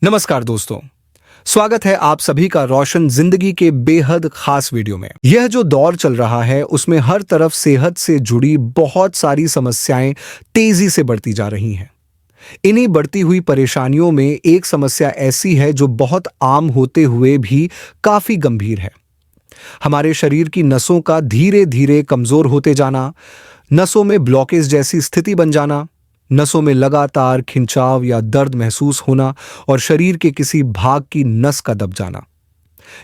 नमस्कार दोस्तों। स्वागत है आप सभी का रोशन जिंदगी के बेहद खास वीडियो में। यह जो दौर चल रहा है उसमें हर तरफ सेहत से जुड़ी बहुत सारी समस्याएं तेजी से बढ़ती जा रही हैं। इन्हीं बढ़ती हुई परेशानियों में एक समस्या ऐसी है जो बहुत आम होते हुए भी काफी गंभीर है। हमारे शरीर की नसों का धीरे धीरे कमजोर होते जाना, नसों में ब्लॉकेज जैसी स्थिति बन जाना, नसों में लगातार खिंचाव या दर्द महसूस होना और शरीर के किसी भाग की नस का दब जाना।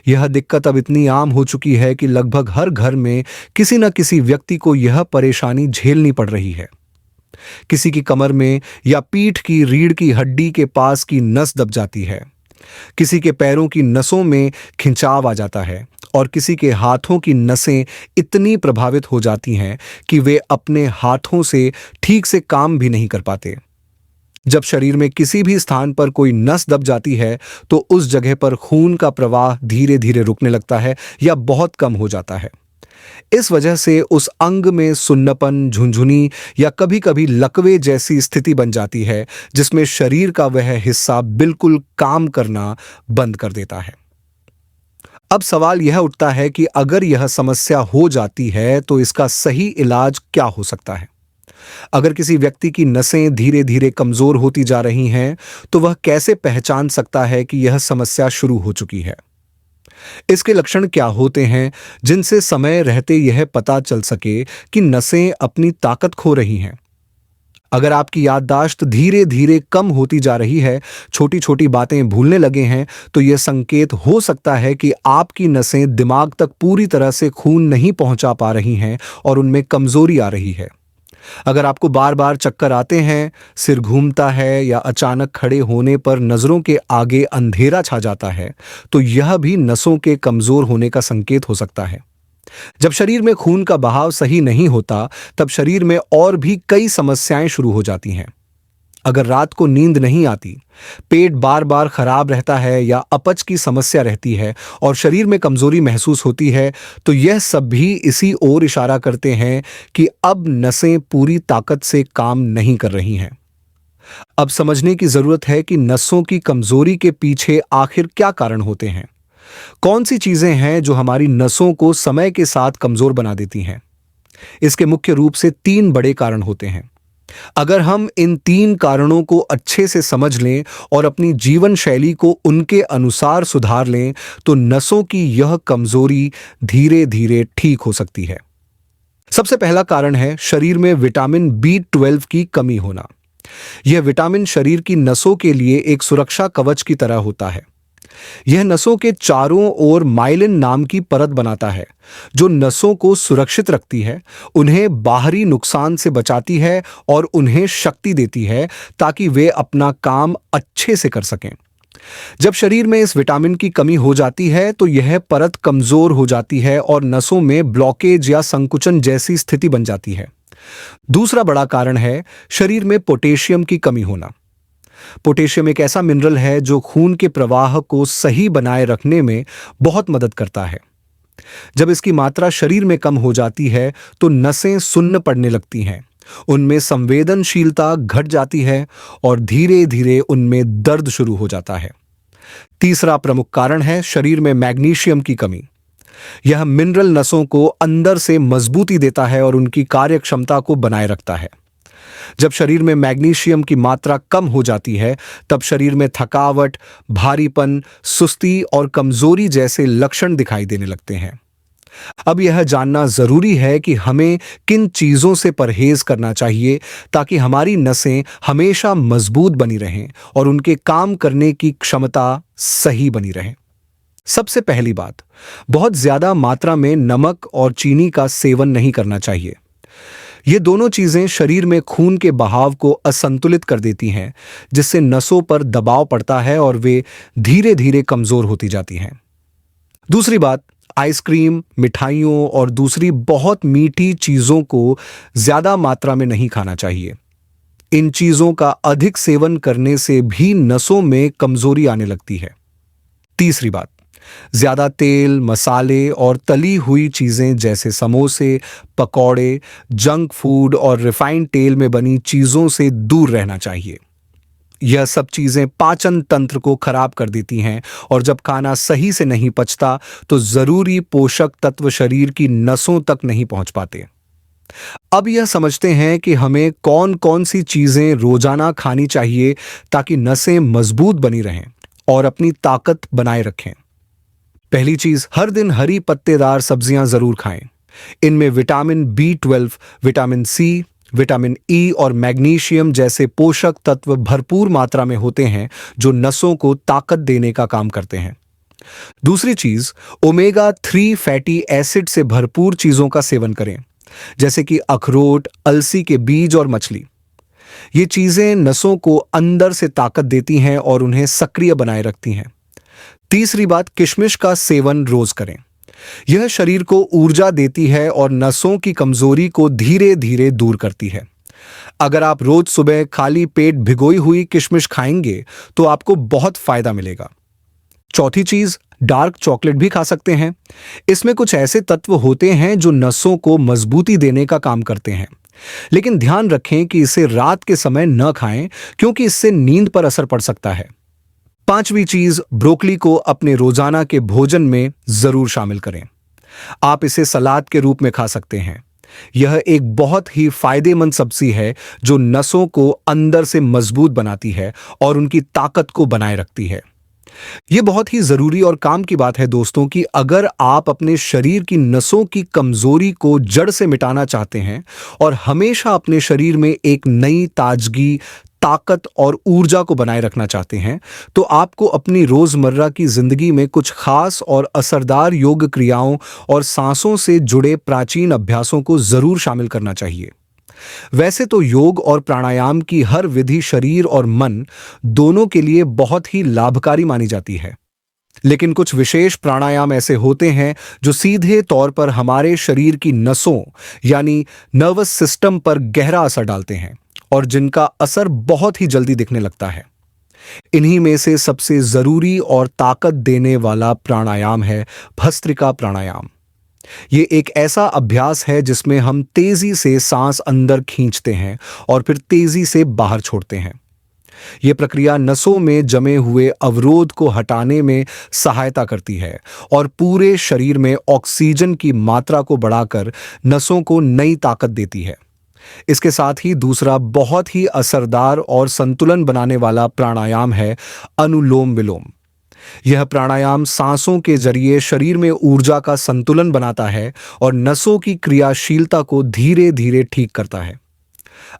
यह दिक्कत अब इतनी आम हो चुकी है कि लगभग हर घर में किसी न किसी व्यक्ति को यह परेशानी झेलनी पड़ रही है। किसी की कमर में या पीठ की रीढ़ की हड्डी के पास की नस दब जाती है, किसी के पैरों की नसों में खिंचाव आ जाता है और किसी के हाथों की नसें इतनी प्रभावित हो जाती हैं कि वे अपने हाथों से ठीक से काम भी नहीं कर पाते। जब शरीर में किसी भी स्थान पर कोई नस दब जाती है तो उस जगह पर खून का प्रवाह धीरे धीरे रुकने लगता है या बहुत कम हो जाता है। इस वजह से उस अंग में सुन्नपन, झुनझुनी या कभी-कभी लकवे जैसी स्थिति बन जाती है जिसमें शरीर का वह हिस्सा बिल्कुल काम करना बंद कर देता है। अब सवाल यह उठता है कि अगर यह समस्या हो जाती है तो इसका सही इलाज क्या हो सकता है? अगर किसी व्यक्ति की नसें धीरे धीरे कमजोर होती जा रही हैं, तो वह कैसे पहचान सकता है कि यह समस्या शुरू हो चुकी है? इसके लक्षण क्या होते हैं जिनसे समय रहते यह पता चल सके कि नसें अपनी ताकत खो रही हैं? अगर आपकी याददाश्त धीरे धीरे कम होती जा रही है, छोटी छोटी बातें भूलने लगे हैं, तो यह संकेत हो सकता है कि आपकी नसें दिमाग तक पूरी तरह से खून नहीं पहुंचा पा रही हैं और उनमें कमजोरी आ रही है। अगर आपको बार बार चक्कर आते हैं, सिर घूमता है या अचानक खड़े होने पर नजरों के आगे अंधेरा छा जाता है, तो यह भी नसों के कमजोर होने का संकेत हो सकता है। जब शरीर में खून का बहाव सही नहीं होता, तब शरीर में और भी कई समस्याएं शुरू हो जाती हैं। अगर रात को नींद नहीं आती, पेट बार बार खराब रहता है या अपच की समस्या रहती है और शरीर में कमजोरी महसूस होती है, तो यह सब भी इसी ओर इशारा करते हैं कि अब नसें पूरी ताकत से काम नहीं कर रही हैं। अब समझने की जरूरत है कि नसों की कमजोरी के पीछे आखिर क्या कारण होते हैं। कौन सी चीजें हैं जो हमारी नसों को समय के साथ कमजोर बना देती हैं? इसके मुख्य रूप से 3 बड़े कारण होते हैं। अगर हम इन 3 कारणों को अच्छे से समझ लें और अपनी जीवन शैली को उनके अनुसार सुधार लें, तो नसों की यह कमजोरी धीरे धीरे ठीक हो सकती है। सबसे पहला कारण है शरीर में विटामिन B12 की कमी होना। यह विटामिन शरीर की नसों के लिए एक सुरक्षा कवच की तरह होता है। यह नसों के चारों ओर माइलिन नाम की परत बनाता है, जो नसों को सुरक्षित रखती है, उन्हें बाहरी नुकसान से बचाती है और उन्हें शक्ति देती है ताकि वे अपना काम अच्छे से कर सकें। जब शरीर में इस विटामिन की कमी हो जाती है तो यह परत कमजोर हो जाती है और नसों में ब्लॉकेज या संकुचन जैसी स्थिति बन जाती है। दूसरा बड़ा कारण है शरीर में पोटेशियम की कमी होना। पोटेशियम एक ऐसा मिनरल है जो खून के प्रवाह को सही बनाए रखने में बहुत मदद करता है। जब इसकी मात्रा शरीर में कम हो जाती है तो नसें सुन्न पड़ने लगती हैं, उनमें संवेदनशीलता घट जाती है और धीरे धीरे उनमें दर्द शुरू हो जाता है। तीसरा प्रमुख कारण है शरीर में मैग्नीशियम की कमी। यह मिनरल नसों को अंदर से मजबूती देता है और उनकी कार्यक्षमता को बनाए रखता है। जब शरीर में मैग्नीशियम की मात्रा कम हो जाती है, तब शरीर में थकावट, भारीपन, सुस्ती और कमजोरी जैसे लक्षण दिखाई देने लगते हैं। अब यह जानना जरूरी है कि हमें किन चीजों से परहेज करना चाहिए ताकि हमारी नसें हमेशा मजबूत बनी रहें और उनके काम करने की क्षमता सही बनी रहे। सबसे पहली बात, बहुत ज्यादा मात्रा में नमक और चीनी का सेवन नहीं करना चाहिए। ये दोनों चीजें शरीर में खून के बहाव को असंतुलित कर देती हैं, जिससे नसों पर दबाव पड़ता है और वे धीरे धीरे कमजोर होती जाती हैं। दूसरी बात, आइसक्रीम, मिठाइयों और दूसरी बहुत मीठी चीजों को ज्यादा मात्रा में नहीं खाना चाहिए। इन चीजों का अधिक सेवन करने से भी नसों में कमजोरी आने लगती है। तीसरी बात, ज्यादा तेल, मसाले और तली हुई चीजें जैसे समोसे, पकौड़े, जंक फूड और रिफाइंड तेल में बनी चीजों से दूर रहना चाहिए। यह सब चीजें पाचन तंत्र को खराब कर देती हैं और जब खाना सही से नहीं पचता तो जरूरी पोषक तत्व शरीर की नसों तक नहीं पहुंच पाते। अब यह समझते हैं कि हमें कौन कौन सी चीजें रोजाना खानी चाहिए ताकि नसें मजबूत बनी रहें और अपनी ताकत बनाए रखें। पहली चीज, हर दिन हरी पत्तेदार सब्जियां जरूर खाएं। इनमें vitamin B12, vitamin C, vitamin E और मैग्नीशियम जैसे पोषक तत्व भरपूर मात्रा में होते हैं जो नसों को ताकत देने का काम करते हैं। दूसरी चीज, ओमेगा 3 फैटी एसिड से भरपूर चीजों का सेवन करें, जैसे कि अखरोट, अलसी के बीज और मछली। ये चीजें नसों को अंदर से ताकत देती हैं और उन्हें सक्रिय बनाए रखती हैं। तीसरी बात, किशमिश का सेवन रोज करें। यह शरीर को ऊर्जा देती है और नसों की कमजोरी को धीरे धीरे दूर करती है। अगर आप रोज सुबह खाली पेट भिगोई हुई किशमिश खाएंगे तो आपको बहुत फायदा मिलेगा। चौथी चीज, डार्क चॉकलेट भी खा सकते हैं। इसमें कुछ ऐसे तत्व होते हैं जो नसों को मजबूती देने का काम करते हैं, लेकिन ध्यान रखें कि इसे रात के समय न खाएं क्योंकि इससे नींद पर असर पड़ सकता है। पांचवी चीज, ब्रोकली को अपने रोजाना के भोजन में जरूर शामिल करें। आप इसे सलाद के रूप में खा सकते हैं। यह एक बहुत ही फायदेमंद सब्जी है जो नसों को अंदर से मजबूत बनाती है और उनकी ताकत को बनाए रखती है। यह बहुत ही जरूरी और काम की बात है दोस्तों कि अगर आप अपने शरीर की नसों की कमजोरी को जड़ से मिटाना चाहते हैं और हमेशा अपने शरीर में एक नई ताजगी, ताकत और ऊर्जा को बनाए रखना चाहते हैं, तो आपको अपनी रोजमर्रा की जिंदगी में कुछ खास और असरदार योग क्रियाओं और सांसों से जुड़े प्राचीन अभ्यासों को जरूर शामिल करना चाहिए। वैसे तो योग और प्राणायाम की हर विधि शरीर और मन दोनों के लिए बहुत ही लाभकारी मानी जाती है, लेकिन कुछ विशेष प्राणायाम ऐसे होते हैं जो सीधे तौर पर हमारे शरीर की नसों यानी नर्वस सिस्टम पर गहरा असर डालते हैं और जिनका असर बहुत ही जल्दी दिखने लगता है। इन्हीं में से सबसे जरूरी और ताकत देने वाला प्राणायाम है भस्त्रिका प्राणायाम। ये एक ऐसा अभ्यास है जिसमें हम तेजी से सांस अंदर खींचते हैं और फिर तेजी से बाहर छोड़ते हैं। यह प्रक्रिया नसों में जमे हुए अवरोध को हटाने में सहायता करती है और पूरे शरीर में ऑक्सीजन की मात्रा को बढ़ाकर नसों को नई ताकत देती है। इसके साथ ही दूसरा बहुत ही असरदार और संतुलन बनाने वाला प्राणायाम है अनुलोम विलोम। यह प्राणायाम सांसों के जरिए शरीर में ऊर्जा का संतुलन बनाता है और नसों की क्रियाशीलता को धीरे धीरे ठीक करता है।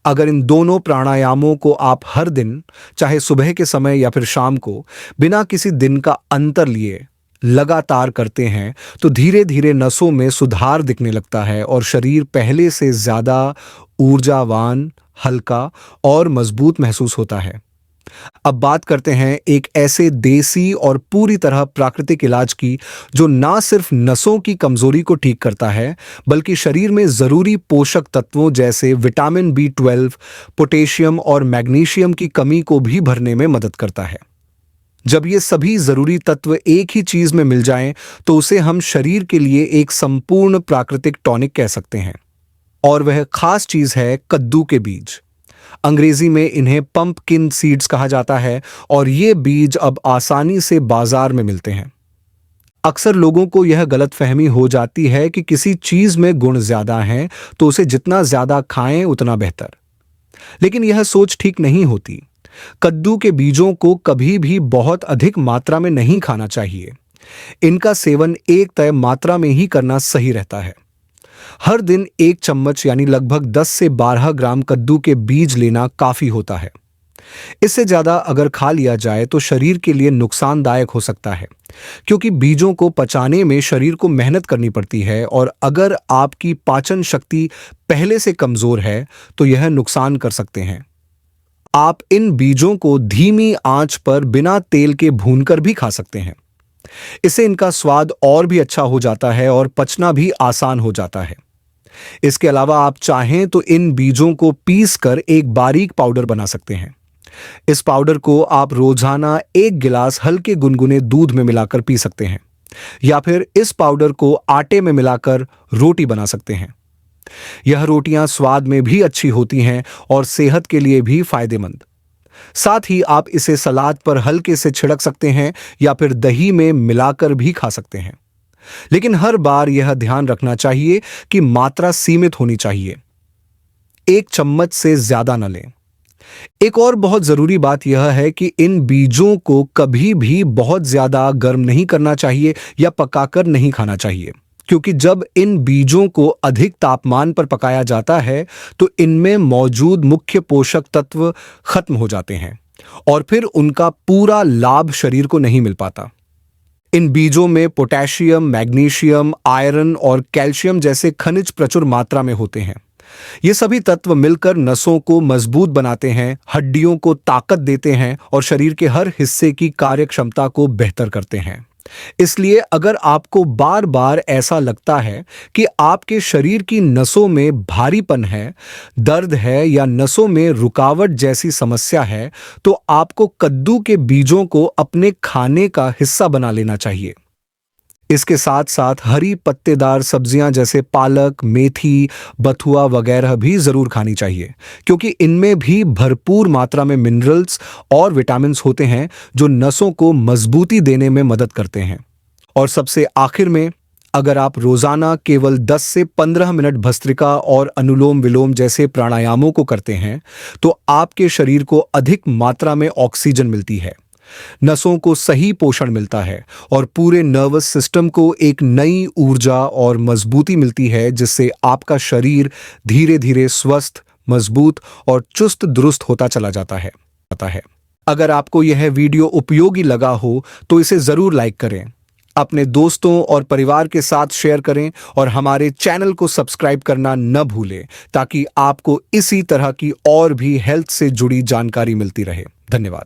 अगर इन दोनों प्राणायामों को आप हर दिन, चाहे सुबह के समय या फिर शाम को, बिना किसी दिन का अंतर लिए लगातार करते हैं तो धीरे धीरे नसों में सुधार दिखने लगता है और शरीर पहले से ज्यादा ऊर्जावान, हल्का और मजबूत महसूस होता है। अब बात करते हैं एक ऐसे देसी और पूरी तरह प्राकृतिक इलाज की जो ना सिर्फ नसों की कमजोरी को ठीक करता है बल्कि शरीर में जरूरी पोषक तत्वों जैसे विटामिन B12, पोटेशियम और मैग्नीशियम की कमी को भी भरने में मदद करता है। जब ये सभी जरूरी तत्व एक ही चीज में मिल जाएं तो उसे हम शरीर के लिए एक संपूर्ण प्राकृतिक टॉनिक कह सकते हैं। और वह खास चीज है कद्दू के बीज। अंग्रेजी में इन्हें पंपकिन सीड्स कहा जाता है और ये बीज अब आसानी से बाजार में मिलते हैं। अक्सर लोगों को यह गलतफहमी हो जाती है कि किसी चीज में गुण ज्यादा हैं तो उसे जितना ज्यादा खाएं उतना बेहतर, लेकिन यह सोच ठीक नहीं होती। कद्दू के बीजों को कभी भी बहुत अधिक मात्रा में नहीं खाना चाहिए। इनका सेवन एक तय मात्रा में ही करना सही रहता है। हर दिन 1 चम्मच यानी लगभग 10 से 12 ग्राम कद्दू के बीज लेना काफी होता है। इससे ज्यादा अगर खा लिया जाए तो शरीर के लिए नुकसानदायक हो सकता है, क्योंकि बीजों को पचाने में शरीर को मेहनत करनी पड़ती है और अगर आपकी पाचन शक्ति पहले से कमजोर है तो यह नुकसान कर सकते हैं। आप इन बीजों को धीमी आंच पर बिना तेल के भूनकर भी खा सकते हैं। इससे इनका स्वाद और भी अच्छा हो जाता है और पचना भी आसान हो जाता है। इसके अलावा आप चाहें तो इन बीजों को पीसकर एक बारीक पाउडर बना सकते हैं। इस पाउडर को आप रोजाना 1 गिलास हल्के गुनगुने दूध में मिलाकर पी सकते हैं या फिर इस पाउडर को आटे में मिलाकर रोटी बना सकते हैं। यह रोटियां स्वाद में भी अच्छी होती हैं और सेहत के लिए भी फायदेमंद। साथ ही आप इसे सलाद पर हल्के से छिड़क सकते हैं या फिर दही में मिलाकर भी खा सकते हैं। लेकिन हर बार यह ध्यान रखना चाहिए कि मात्रा सीमित होनी चाहिए, 1 चम्मच से ज्यादा न लें। एक और बहुत जरूरी बात यह है कि इन बीजों को कभी भी बहुत ज्यादा गर्म नहीं करना चाहिए या पकाकर नहीं खाना चाहिए, क्योंकि जब इन बीजों को अधिक तापमान पर पकाया जाता है तो इनमें मौजूद मुख्य पोषक तत्व खत्म हो जाते हैं और फिर उनका पूरा लाभ शरीर को नहीं मिल पाता। इन बीजों में पोटेशियम, मैग्नीशियम, आयरन और कैल्शियम जैसे खनिज प्रचुर मात्रा में होते हैं। ये सभी तत्व मिलकर नसों को मजबूत बनाते हैं, हड्डियों को ताकत देते हैं और शरीर के हर हिस्से की कार्यक्षमता को बेहतर करते हैं। इसलिए अगर आपको बार बार ऐसा लगता है कि आपके शरीर की नसों में भारीपन है, दर्द है या नसों में रुकावट जैसी समस्या है, तो आपको कद्दू के बीजों को अपने खाने का हिस्सा बना लेना चाहिए। इसके साथ साथ हरी पत्तेदार सब्जियां जैसे पालक, मेथी, बथुआ वगैरह भी जरूर खानी चाहिए, क्योंकि इनमें भी भरपूर मात्रा में मिनरल्स और विटामिन्स होते हैं जो नसों को मजबूती देने में मदद करते हैं। और सबसे आखिर में, अगर आप रोजाना केवल 10 से 15 मिनट भस्त्रिका और अनुलोम विलोम जैसे प्राणायामों को करते हैं तो आपके शरीर को अधिक मात्रा में ऑक्सीजन मिलती है, नसों को सही पोषण मिलता है और पूरे नर्वस सिस्टम को एक नई ऊर्जा और मजबूती मिलती है, जिससे आपका शरीर धीरे धीरे स्वस्थ, मजबूत और चुस्त दुरुस्त होता चला जाता है। अगर आपको यह वीडियो उपयोगी लगा हो तो इसे जरूर लाइक करें, अपने दोस्तों और परिवार के साथ शेयर करें और हमारे चैनल को सब्सक्राइब करना न भूलें, ताकि आपको इसी तरह की और भी हेल्थ से जुड़ी जानकारी मिलती रहे। धन्यवाद।